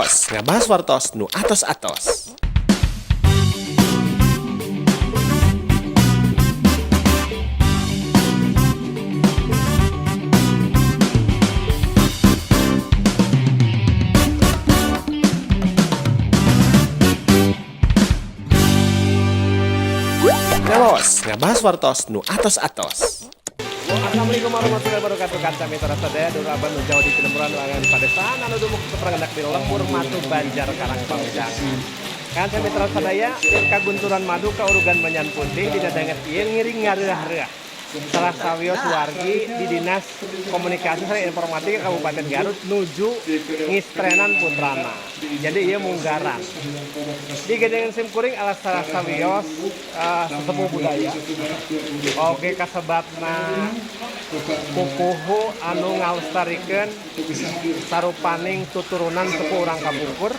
Ngaos, ngabahas wartos nu atos-atos. Ngaos, ngabahas wartos nu atos-atos. Assalamualaikum warahmatullahi wabarakatuh. Kaca mitra sadaya duraban nu jawa di Cilemuran wangan padesan anu dumuk keperangandak di lembur matu Banjar Karang Pangjang. Kaca mitra sadaya kagunturan madu kaurugan Banyan Putih di dadanget ieu ngiring ngareurah-reurah. Salah sawios wargi di Dinas Komunikasi sareng Informatika Kabupaten Garut nuju ngistrenan putrana. Jadi ieu munggaran. Di gedengan simkuring alas salah sawios sesepuh budaya. Oke kasebabna pupuhu anu ngalestarikeun sarupaning tuturunan sepuh urang kapungkur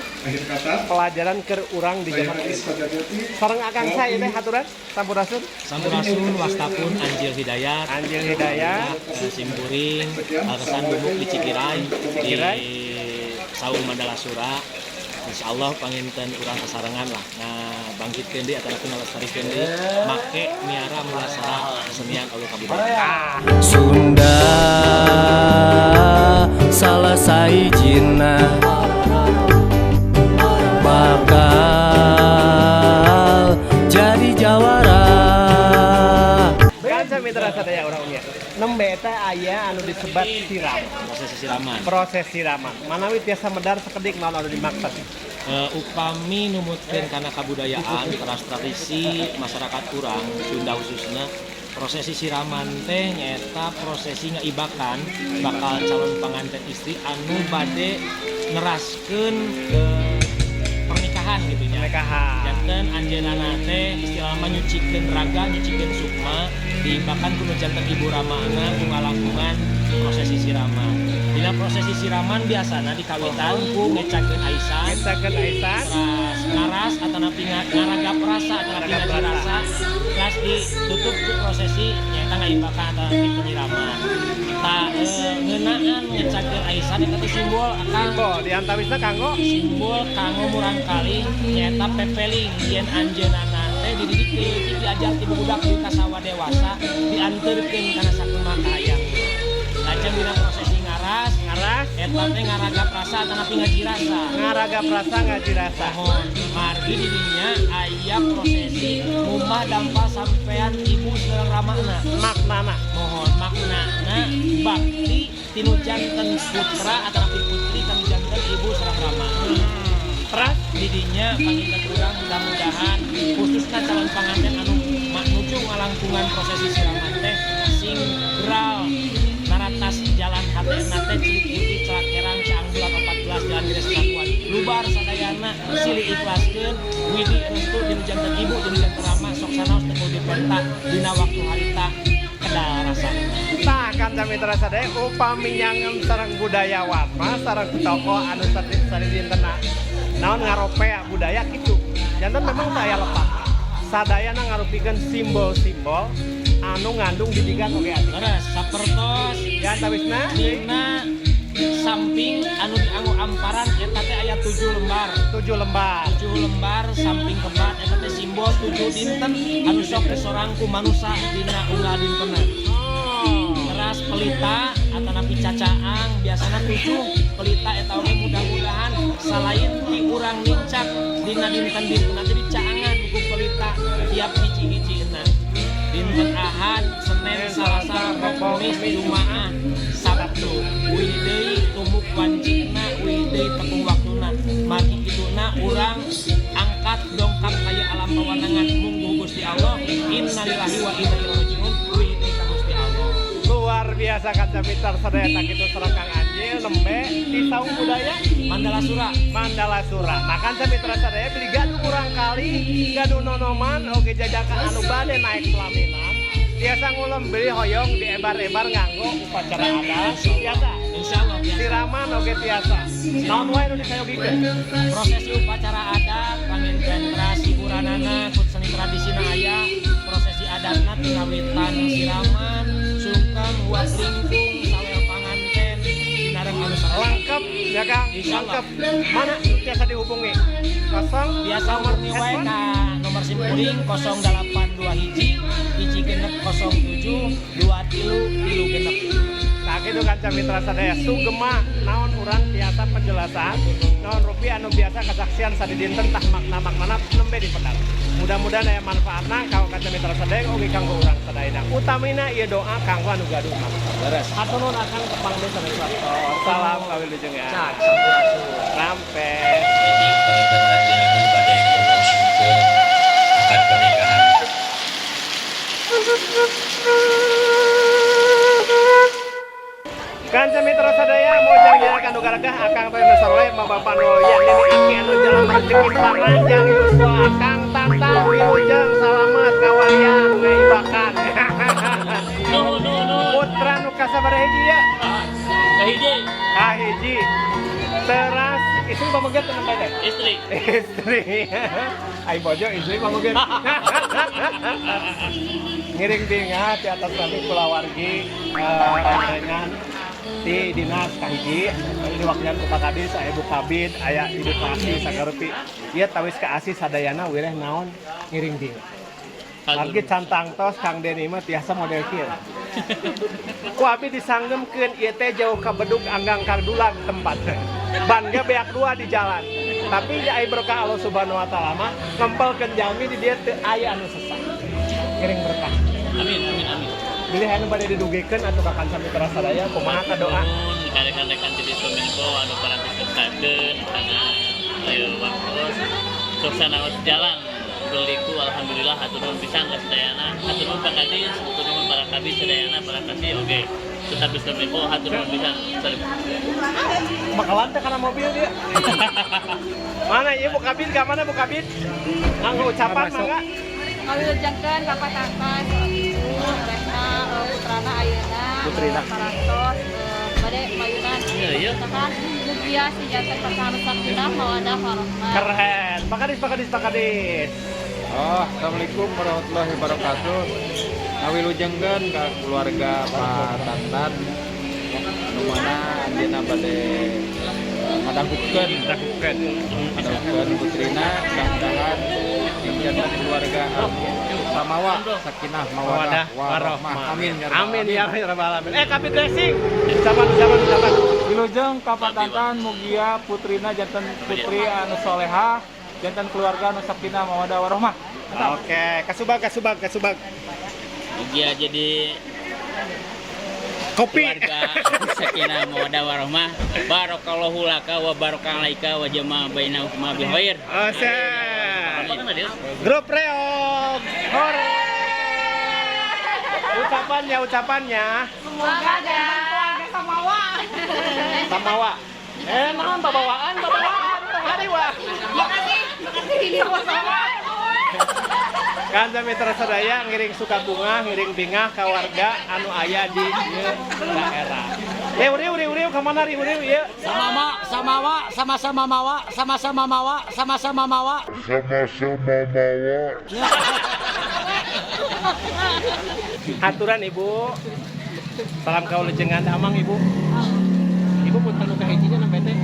pelajaran keur urang di zaman ieu. Sareng akang saya teh haturan sampurasun. Sampurasun wastapun Anjil Hidayat simkuring alasan bubuk di Cikirai di Saung Mandalasura. Insyaallah panginten urang sasarengan lah. Nah, bangkitkeun deui ataupun ngalestarikeun deui make miara mulasara kesenian ulu kabudayaan. Sunda salah saijina bakal jadi jawara. Kanca mitra sadaya urang nya. Nembe teh aya anu disebat siram. Proses siraman. Manawi tiasa medar sakedik naon anu dimaksud. Upami numutkeun kana kabudayaan tradisi masyarakat urang Sunda khususna prosesi siraman teh nyaeta prosesi ngaibakan bakal calon pengantin istri anu bade neraskeun pernikahan gitu nya. Janten anjeunna teh istilahna nyucikeun raga, nyucikeun sukma diibakan ku janten ibu ramana ku ngalangkungan prosesi siraman. Dina prosesi siraman biasana dikawitan ku ngecakeun aisan, terus ngaras ataupun ngaragap rasa ataupun ngaji rasa, terus ditutup ku prosesi nyaeta ngaibakan ataupun penyiraman. Ngeunaan ngecakeun aisan eta teh simbol akang Diantawisna kanggo simbol kanggo murang kali nyaeta pepeling yen anjeunana teh dididik diajar ti budak di kasawa dewasa dianteurkeun kana sakumaha hayang. Lajeng dina prosesi ngaras eta teh ngaragap rasa ataupun ngaji rasa. Mohon margi di dinya aya prosesi mumah dampal sampean ibu sareng ramana. Mohon maknana bakti tinu janten putra ataupun putri kanu janten ibu sareng ramana. Terus di dinya panginten urang mudah-mudahan khususna calon pangantin anu nuju ngalangkungan prosesi siraman teh singral naratas jalan hatena teh cilik-cilik celakerang caanggula 14 jalan gres kakuan lubar sadayana silih ikhlaskeun widi restu dinu janten ibu dinu janten rama sok sanaos teu kudu dipenta dina waktu harita kedal rasana. Tah kanca mitra sadaya upami nyangem sareng budayawan mah sareng tokoh anu sadinten naon ngarope budaya kitu. Janten memang saya lepas. Sadayana ngarupikeun simbol-simbol anu ngandung didikan oge ati. Leres sapertos Diantawisna dina samping anu dianggo amparan eta teh aya 7 lembar. 7 lembar Samping kebat eta teh simbol 7 dinten anu sok disorang ku manusa dina unggal dintenna. Teras pelita atanapi cacaang biasana 7 pelita eta oge mudah-mudahan salain ti urang nincak dina dinten-dinten teh dicaangan ku pelita tiap hiji-hijina. Dinten Ahad, Senin, Salasa, Kamis, Jumaah, Sabtu. Wih deui tumuk wancina, wih deui tepung waktuna. Margi kituna urang angkat dongkap kaya alam pawanangan munggu Gusti Allah. Innalillahi wa inna ilaihi rajiun. Wih deui ka Gusti Allah. luar biasa kanca mitra sadaya tak kitu sareng Kang Anjil nembe di Saung Budaya Mandalasura. Nah kanca mitra sadaya beli gaduh kurang kali gaduh nonoman oge jajakan anu bade naik pelaminan biasa ngulem beli hoyong di ebar-ebar nganggo upacara adat biasa. Insyaallah Siraman oge biasa. Naon wae nu disayogikeun? prosesi upacara adat panginten teras hiburanana kut seni tradisina aya prosesi adatna tingawitan siraman sungkem huas lingkung sawel panganten dinareng anu lengkap ya Kang, lengkap. Mana biasa dihubungi? Kosong Biasa murni wae ka nomor SIM kuring 082 hiji genep 07 23 genep. tak itu kanca mitra sadaya sugema naon urang tiasa penjelasan naon rupiah anu biasa kesaksian sadidinten tah makna-maknana nembe dipedang. Mudah-mudahan aya manfaatna ka kanca mitra sadaya oge kanggo urang sadayana. Utamina ieu doa kanggo anu gaduh mah. Beres. Hatur nuhun akang tepang desa Rektor. Salam kawilujeng ya. Cak sampurasun. Sampai Ini konten rajin pada yang mempromosikan akad pernikahan. Kanca mitra sadaya mojang jalan kanu garagah akang teh sarole bapak noyan ini aki anu jalan rezeki panjang yuswa akang tanta wilujeng salamet kawayan ngaibakan. Putra nu kasabaraha hiji ya? Kahiji Kahiji. Teras istri pamoget tenan bae teh. istri. Istri. Ai bojo istri pamoget. Ngiring bingat di atas nanti kulawargi dengan di dinas kahiji ini waktunya ku Pak Kadis aya Bu Kabid aya Ibu Kasih sagareupi ieu tawis ka asih sadayana wireh naon ngiring bingat. Margi cantang tos Kang Deni mah tiasa model kieu. Ku abi disanggeukeun ieu teh jauh ka bedug anggang Kang Dulag tempatna. Ban ge beak dua di jalan. Tapi ya ai berkah Allah Subhanahu wa taala mah ngempelkeun jalmi di dieu teu aya anu sesat. Ngiring berkah. Amin amin amin. Bilih anu bade didugikeun atuh ka kanca mitra sadaya kumaha ka doa. Rekan-rekan jadi Kominfo anu parantos kesakeun kana ayo waktos suksana jalan beliku alhamdulillah hatur nuhun pisan ka sadayana hatur nuhun Pak Kadis hatur nuhun para kabis sadayana para kasih oge tetap bisa Kominfo hatur nuhun pisan Bakalan teh kana mobil dia. Mana ieu Bu Kabid ka mana Bu Kabid? Nganggo ucapan mangga. Ngawilujengkeun Bapak Tangkas Ibu Resna putrana ayeuna Putrina. parantos bade mayunan Iya. tekan mugia si janten pasangan sakinah mawadah warahmah. Keren. Pak Kadis, Pak Kadis, Pak Kadis. Assalamualaikum warahmatullahi wabarakatuh. Ngawilujengkeun ka keluarga Pak Tantan anu mana anjeunna bade madangkukeun putrina mudah-mudahan jantan keluarga anu samawa sakinah mawadah warahmah. Amin ya rabbal Amin ya alamin. rabbal alamin. Kabid racing. Zaman. Wilujeng ka Pak Tantan mugia putrina jantan putri anu solehah, jantan keluarga anu sakinah mawadah warahmah. Oke, kasubag. mugia jadi Kopi. keluarga sakinah mawaddah warahmah barakallahu laka wa barakalaika wa jama'a bainakum bil khair. Grup Reog. Hore. Ucapannya. Semoga jantan keluarga samawa. Samawa. Naon babawaan. Hari wah. Makasih sama-sama. Kanca mitra sadaya ngiring suka bunga, ngiring bingah ka warga anu aya di ieu daerah. Uriu ka mana uriu ieu? Sama-sama mawa. Haturan Ibu. Salam kaulujengan amang Ibu. Ibu pun tanu kahijinya nembe teh.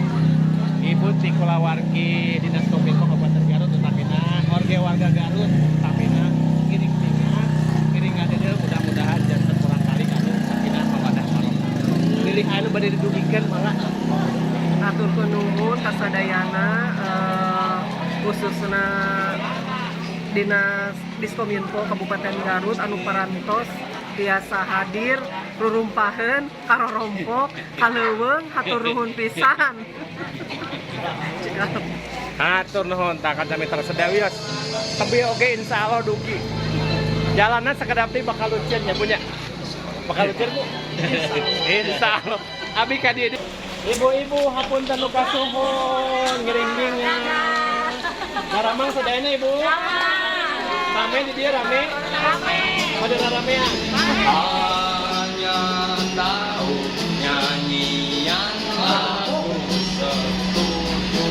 Ibu ti kulawargi Dinas Kominfo Kabupaten Garut Utamina, warga Garut Utamina, ngiring bingah, ngiring ngadeudeul mudah-mudahan janten urang kali anu sakinah mawadah warahmah. Pilih anu bade didugikeun mangga. Aturkeun nuhun ka sadayana khususna Dinas Diskominfo Kabupaten Garut anu parantos biasa hadir rurumpaheun karorompok kaleuweung hatur nuhun pisan. Hatur nuhun ta kanca mitra sadaya. Tapi oge insyaallah dugi. Jalanan sakedap teh bakal lucieun nya punya. Bakal lucieun Bu. Insyaallah. Abi ka dieu. Ibu-ibu hapunten nu kasuhun ngiring bingan. Ngaramang sadayana Ibu. Rame di dia rame. Pada ramean. Hanya tahu nyanyian lagu setuju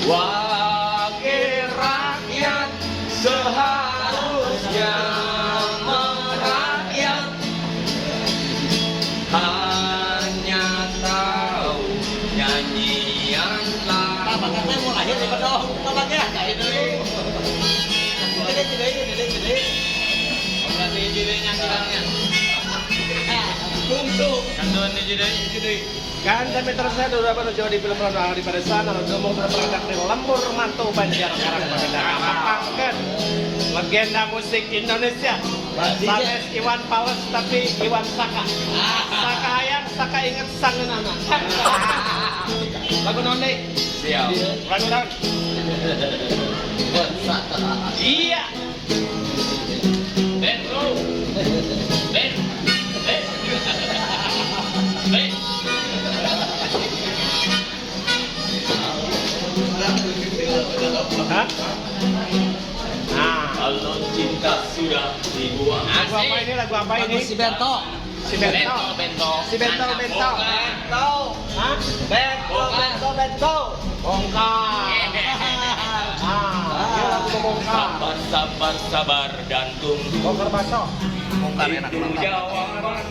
wakil rakyat seharusnya merakyat hanya Kan sampai terasa dulu apa jauh di film Ronald di Padesan, anu dumung terperadak di lembur matu Banjar Karang Pamindang. Apakah legenda musik Indonesia? Sanes Iwan Fals tapi Iwan Saka. Saka hayang, Saka inget sangeunana. Lagu naon deui? Siap. Lagu naon? Iya. Bentro. Ben. Ben. Ben. Hah? Nah, Kalau cinta sudah dibuang. lagu apa ini? Lagu apa ini? Si Bento. Si Bento. Bento. Si Bento, Bento. Bento. Hah? Bento. Bongkar. Ini lagu bongkar. Sabar, sabar, sabar dan tunggu. Bongkar baso. Itu jawaban.